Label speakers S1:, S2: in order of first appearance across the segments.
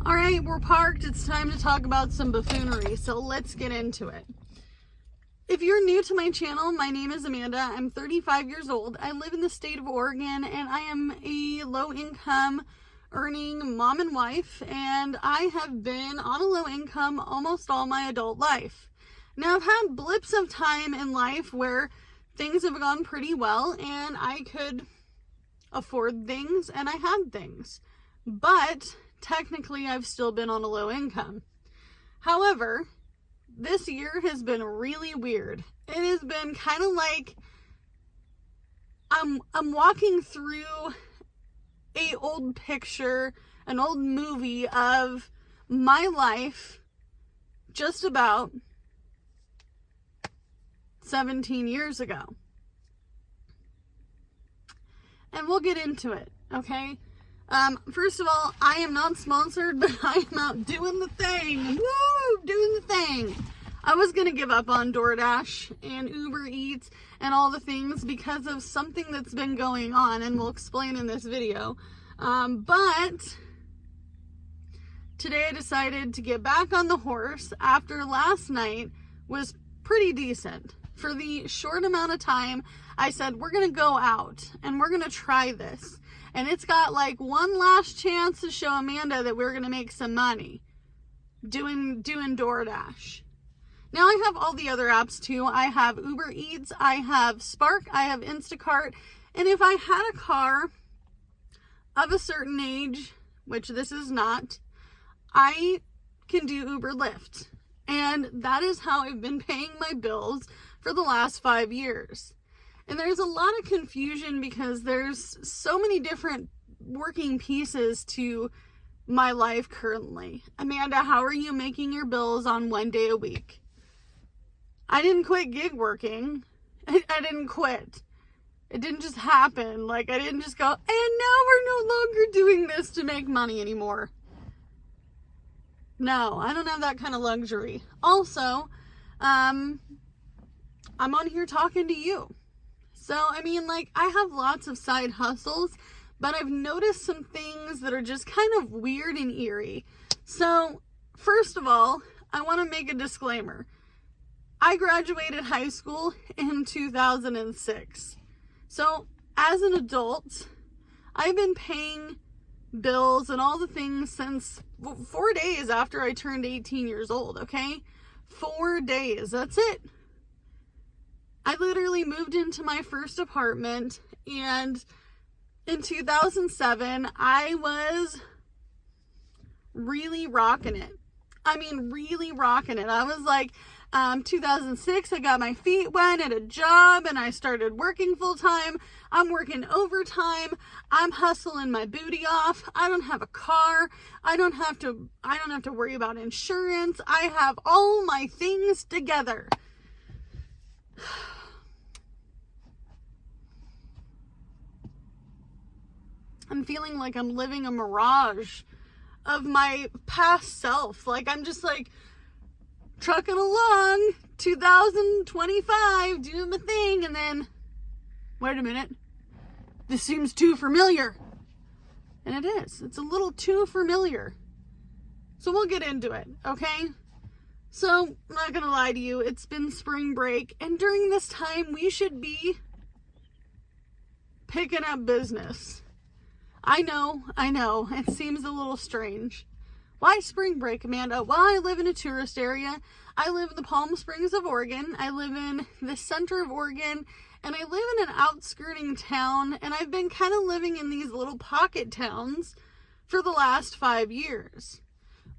S1: All right, we're parked. It's time to talk about some buffoonery, so let's get into it. If you're new to my channel, my name is Amanda. I'm 35 years old. I live in the state of Oregon, and I am a low-income earning mom and wife, and I have been on a low income almost all my adult life. Now, I've had blips of time in life where things have gone pretty well, and I could afford things, and I had things. But technically, I've still been on a low income. However, this year has been really weird. It has been kind of like I'm walking through an old picture, an old movie of my life just about 17 years ago. And we'll get into it, okay? First of all, I am not sponsored, but I am out doing the thing. Woo! Doing the thing. I was going to give up on DoorDash and Uber Eats and all the things because of something that's been going on, and we'll explain in this video. But today I decided to get back on the horse after last night was pretty decent. For the short amount of time, I said, we're going to go out and we're going to try this. And it's got like one last chance to show Amanda that we're going to make some money doing DoorDash. Now I have all the other apps too. I have Uber Eats, I have Spark, I have Instacart. And if I had a car of a certain age, which this is not, I can do Uber Lyft. And that is how I've been paying my bills for the last 5 years. And there's a lot of confusion because there's so many different working pieces to my life currently. Amanda, how are you making your bills on 1 day a week? I didn't quit gig working. I didn't quit. It didn't just happen. Like, I didn't just go, and now we're no longer doing this to make money anymore. No, I don't have that kind of luxury. Also, I'm on here talking to you. So, I mean, like, I have lots of side hustles, but I've noticed some things that are just kind of weird and eerie. So, first of all, I want to make a disclaimer. I graduated high school in 2006. So, as an adult, I've been paying bills and all the things since 4 days after I turned 18 years old, okay? 4 days, that's it. I literally moved into my first apartment, and in 2007, I was really rocking it. I mean, really rocking it. I was like, 2006, I got my feet wet at a job, and I started working full time. I'm working overtime. I'm hustling my booty off. I don't have a car. I don't have to worry about insurance. I have all my things together. I'm feeling like I'm living a mirage of my past self. Like, I'm just like trucking along, 2025, doing my thing, and then, wait a minute, this seems too familiar. And it is. It's a little too familiar. So we'll get into it, okay? So, I'm not gonna lie to you, it's been spring break, and during this time, we should be picking up business. I know, it seems a little strange. Why spring break, Amanda? Well, I live in a tourist area. I live in the Palm Springs of Oregon. I live in the center of Oregon, and I live in an outskirting town, and I've been kind of living in these little pocket towns for the last 5 years.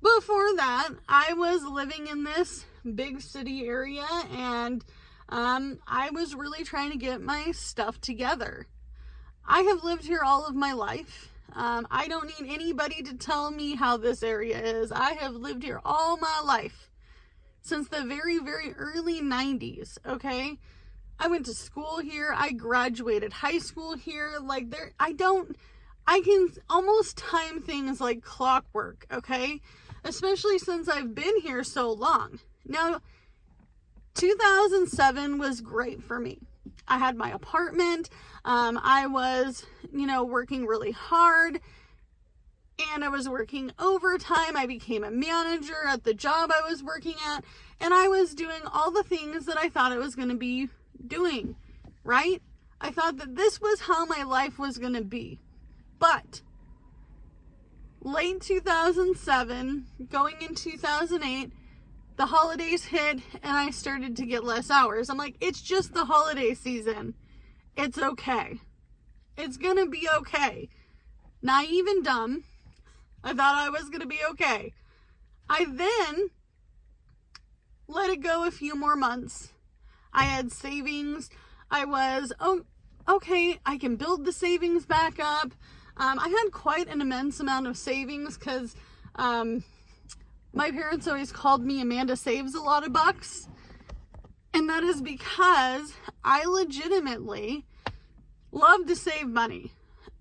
S1: Before that, I was living in this big city area, and I was really trying to get my stuff together. I have lived here all of my life. I don't need anybody to tell me how this area is. I have lived here all my life. Since the very, very early 90s, okay? I went to school here. I graduated high school here. Like, I can almost time things like clockwork, okay? Especially since I've been here so long. Now, 2007 was great for me. I had my apartment. I was, working really hard. and I was working overtime. I became a manager at the job I was working at, and I was doing all the things that I thought I was going to be doing, right? I thought that this was how my life was going to be. But late 2007, going in 2008, the holidays hit and I started to get less hours. I'm like, it's just the holiday season. It's okay. It's going to be okay. Naive and dumb. I thought I was going to be okay. I then let it go a few more months. I had savings. I was, okay, I can build the savings back up. I had quite an immense amount of savings because my parents always called me Amanda Saves a Lot of Bucks. And that is because I legitimately love to save money.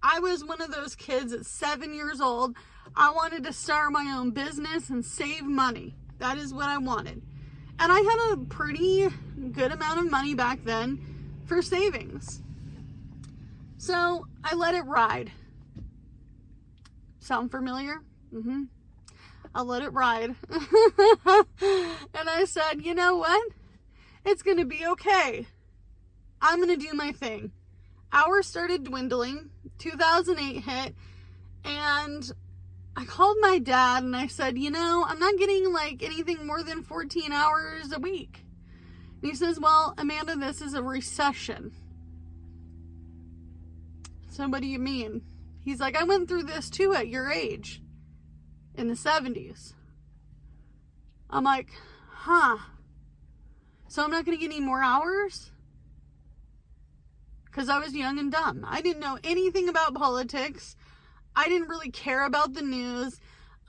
S1: I was one of those kids at 7 years old. I wanted to start my own business and save money. That is what I wanted. And I had a pretty good amount of money back then for savings. So I let it ride. Sound familiar? Mm-hmm. I let it ride. And I said, you know what? It's going to be okay. I'm going to do my thing. Hours started dwindling. 2008 hit. And I called my dad and I said, you know, I'm not getting like anything more than 14 hours a week. And he says, well, Amanda, this is a recession. So what do you mean? He's like, I went through this too at your age. In the 70s. I'm like, huh. So I'm not going to get any more hours? Because I was young and dumb. I didn't know anything about politics. I didn't really care about the news.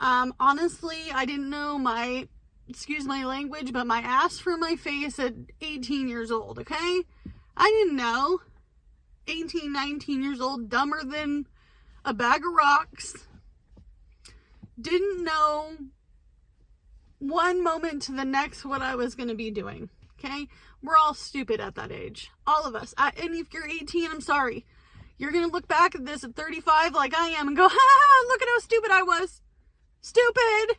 S1: Honestly, I didn't know my, excuse my language, but my ass from my face at 18 years old, okay? I didn't know. 18, 19 years old, dumber than a bag of rocks. Didn't know one moment to the next what I was going to be doing, okay? We're all stupid at that age. All of us. And if you're 18, I'm sorry. You're going to look back at this at 35 like I am and go, ha, look at how stupid I was. Stupid.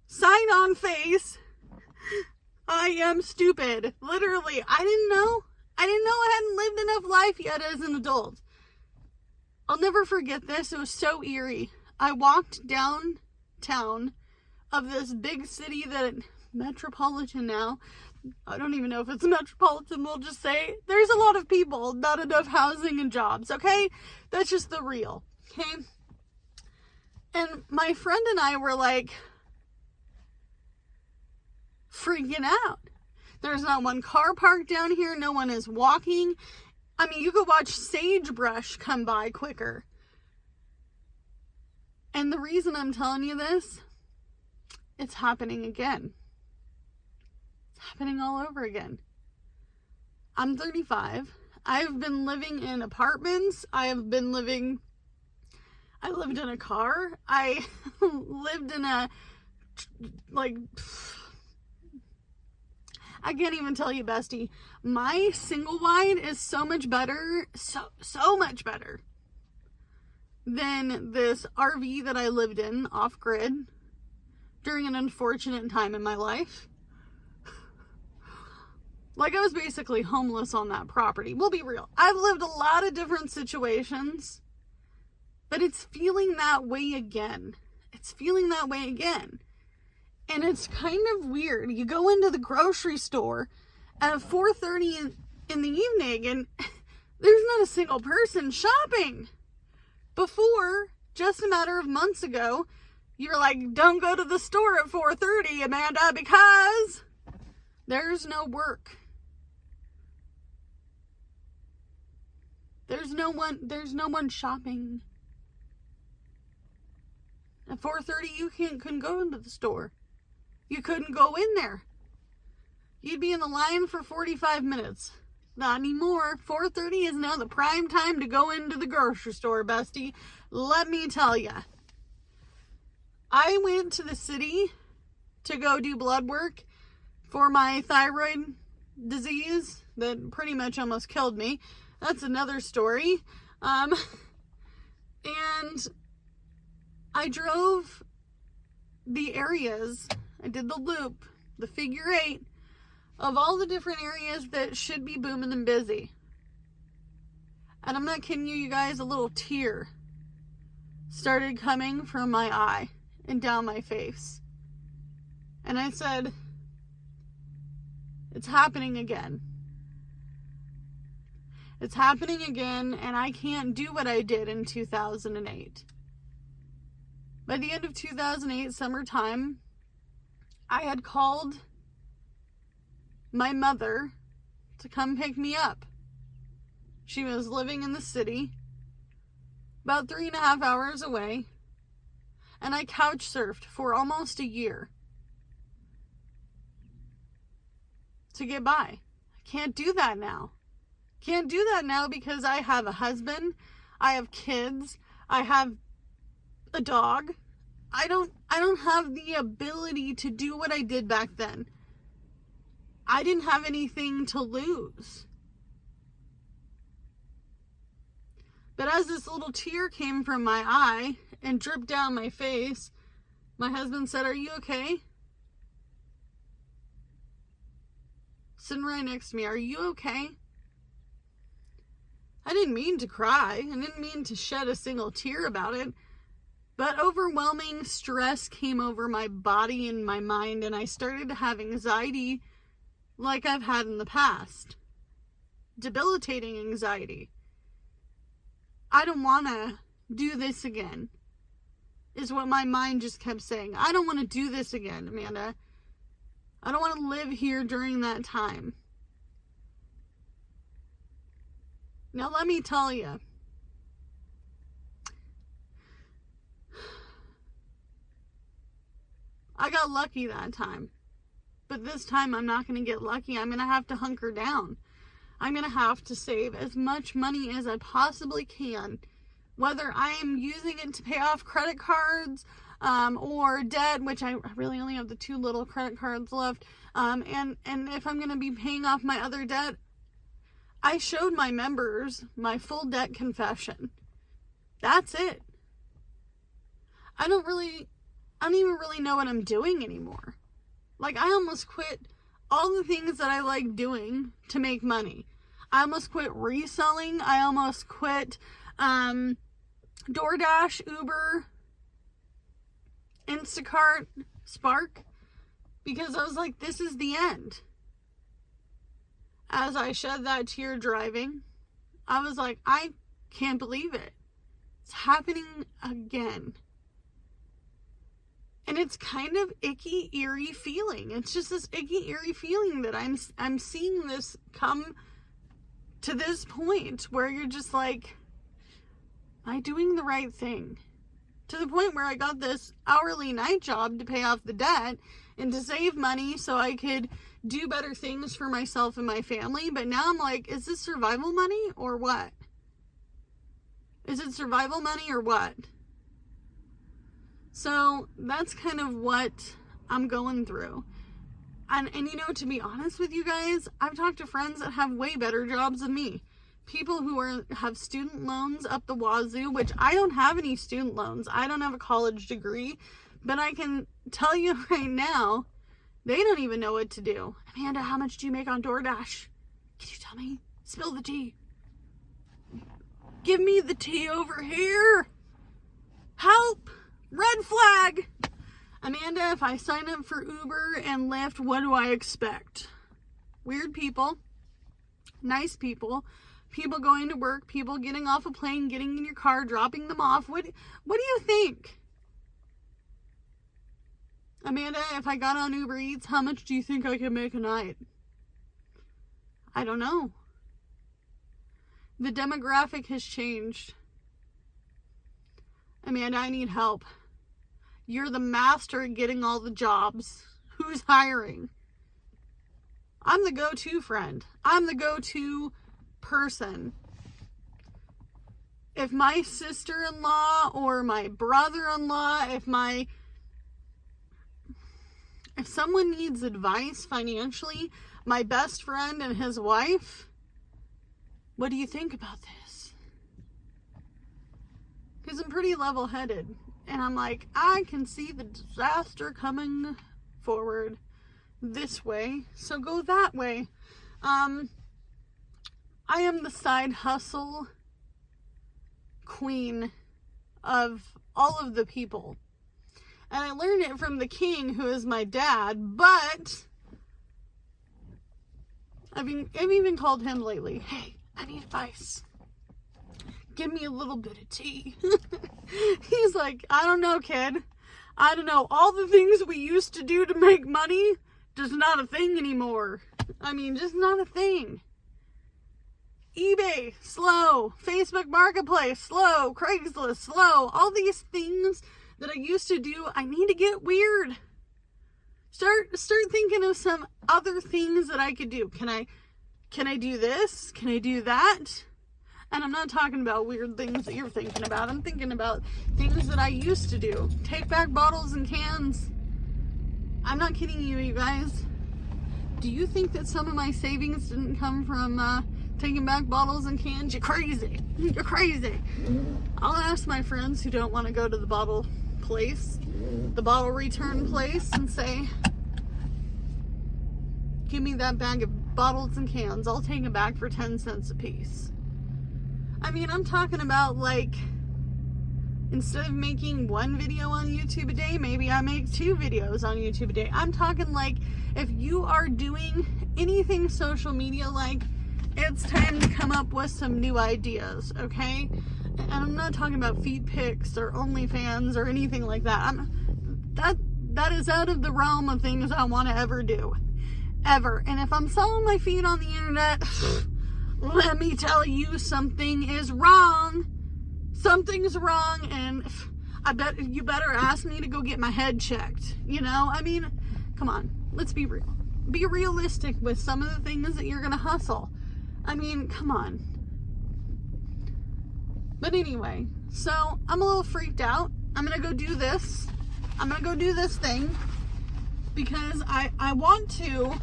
S1: Sign on face. I am stupid. Literally. I didn't know. I hadn't lived enough life yet as an adult. I'll never forget this. It was so eerie. I walked downtown of this big city that metropolitan now. I don't even know if it's metropolitan. We'll just say there's a lot of people, not enough housing and jobs. Okay. That's just the real. Okay. And my friend and I were like freaking out. There's not one car parked down here. No one is walking. I mean, you could watch sagebrush come by quicker. And the reason I'm telling you this, it's happening again. It's happening all over again. I'm 35. I've been living in apartments. I lived in a car. I lived in a, like, I can't even tell you, bestie. My single wide is so much better, so much better than this RV that I lived in off-grid during an unfortunate time in my life. Like, I was basically homeless on that property. We'll be real. I've lived a lot of different situations, but it's feeling that way again. It's feeling that way again. And it's kind of weird. You go into the grocery store at 4:30 in the evening and there's not a single person shopping. Before, just a matter of months ago, you're like, don't go to the store at 4:30, Amanda, because there's no work. There's no one shopping. At 4:30, you couldn't go into the store. You couldn't go in there. You'd be in the line for 45 minutes. Not anymore. 4:30 is now the prime time to go into the grocery store, bestie. Let me tell ya. I went to the city to go do blood work for my thyroid disease that pretty much almost killed me. That's another story. And I drove the areas, I did the loop, the figure 8 of all the different areas that should be booming and busy. And I'm not kidding you guys, a little tear started coming from my eye and down my face. And I said, it's happening again. It's happening again, and I can't do what I did in 2008. By the end of 2008, summertime, I had called my mother to come pick me up. She was living in the city, about 3.5 hours away, and I couch surfed for almost a year to get by. I can't do that now. Can't do that now because I have a husband, I have kids, I have a dog. I don't have the ability to do what I did back then. I didn't have anything to lose. But as this little tear came from my eye and dripped down my face, my husband said, "Are you okay?" Sitting right next to me, "Are you okay?" I didn't mean to cry. I didn't mean to shed a single tear about it. But overwhelming stress came over my body and my mind, and I started to have anxiety like I've had in the past. Debilitating anxiety. I don't want to do this again, is what my mind just kept saying. I don't want to do this again, Amanda. I don't want to live here during that time. Now let me tell you, I got lucky that time. But this time I'm not going to get lucky. I'm going to have to hunker down. I'm going to have to save as much money as I possibly can. Whether I am using it to pay off credit cards or debt, which I really only have the 2 little credit cards left. And if I'm going to be paying off my other debt, I showed my members my full debt confession. That's it. I don't even really know what I'm doing anymore. Like, I almost quit all the things that I like doing to make money. I almost quit reselling. I almost quit DoorDash, Uber, Instacart, Spark, because I was like, this is the end. As I shed that tear driving, I was like, I can't believe it. It's happening again. And it's kind of icky, eerie feeling. It's just this icky, eerie feeling that I'm seeing this come to this point where you're just like, am I doing the right thing? To the point where I got this hourly night job to pay off the debt and to save money so I could do better things for myself and my family. But now I'm like, is this survival money or what? Is it survival money or what? So that's kind of what I'm going through. And you know, to be honest with you guys, I've talked to friends that have way better jobs than me. People who have student loans up the wazoo, which I don't have any student loans. I don't have a college degree. But I can tell you right now, they don't even know what to do. Amanda, how much do you make on DoorDash? Can you tell me? Spill the tea. Give me the tea over here. Help! Red flag! Amanda, if I sign up for Uber and Lyft, what do I expect? Weird people. Nice people. People going to work. People getting off a plane, getting in your car, dropping them off. What do you think? Amanda, if I got on Uber Eats, how much do you think I could make a night? I don't know. The demographic has changed. Amanda, I need help. You're the master at getting all the jobs. Who's hiring? I'm the go-to friend. I'm the go-to person. If my sister-in-law or my brother-in-law, if someone needs advice financially, my best friend and his wife, what do you think about this? Because I'm pretty level-headed. And I'm like, I can see the disaster coming forward this way, so go that way. I am the side hustle queen of all of the people. And I learned it from the king, who is my dad, but I've even called him lately. Hey, I need advice. Give me a little bit of tea. He's like, I don't know, kid. I don't know. All the things we used to do to make money, just not a thing anymore. I mean, just not a thing. eBay, slow. Facebook Marketplace, slow. Craigslist, slow. All these things that I used to do, I need to get weird. Start thinking of some other things that I could do. Can I do this? Can I do that? And I'm not talking about weird things that you're thinking about. I'm thinking about things that I used to do. Take back bottles and cans. I'm not kidding you guys. Do you think that some of my savings didn't come from taking back bottles and cans? You're crazy. You're crazy. I'll ask my friends who don't want to go to the bottle place, the bottle return place, and say, give me that bag of bottles and cans. I'll take it back for 10 cents a piece. I mean, I'm talking about, like, instead of making one video on YouTube a day, maybe I make 2 videos on YouTube a day. I'm talking like, if you are doing anything social media like, it's time to come up with some new ideas, okay? And I'm not talking about feet pics or OnlyFans or anything like that. That is out of the realm of things I want to ever do. Ever. And if I'm selling my feet on the internet, let me tell you, something is wrong. Something's wrong, and I bet you better ask me to go get my head checked. You know, I mean, come on, let's be real. Be realistic with some of the things that you're gonna hustle. I mean, come on. But anyway, so I'm a little freaked out. I'm gonna go do this. I'm gonna go do this thing because I want to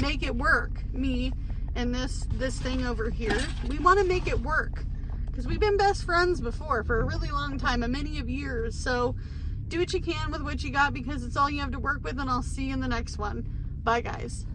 S1: make it work. Me and this thing over here, we want to make it work because we've been best friends before for a really long time, a many of years. So do what you can with what you got because it's all you have to work with, and I'll see you in the next one. Bye guys.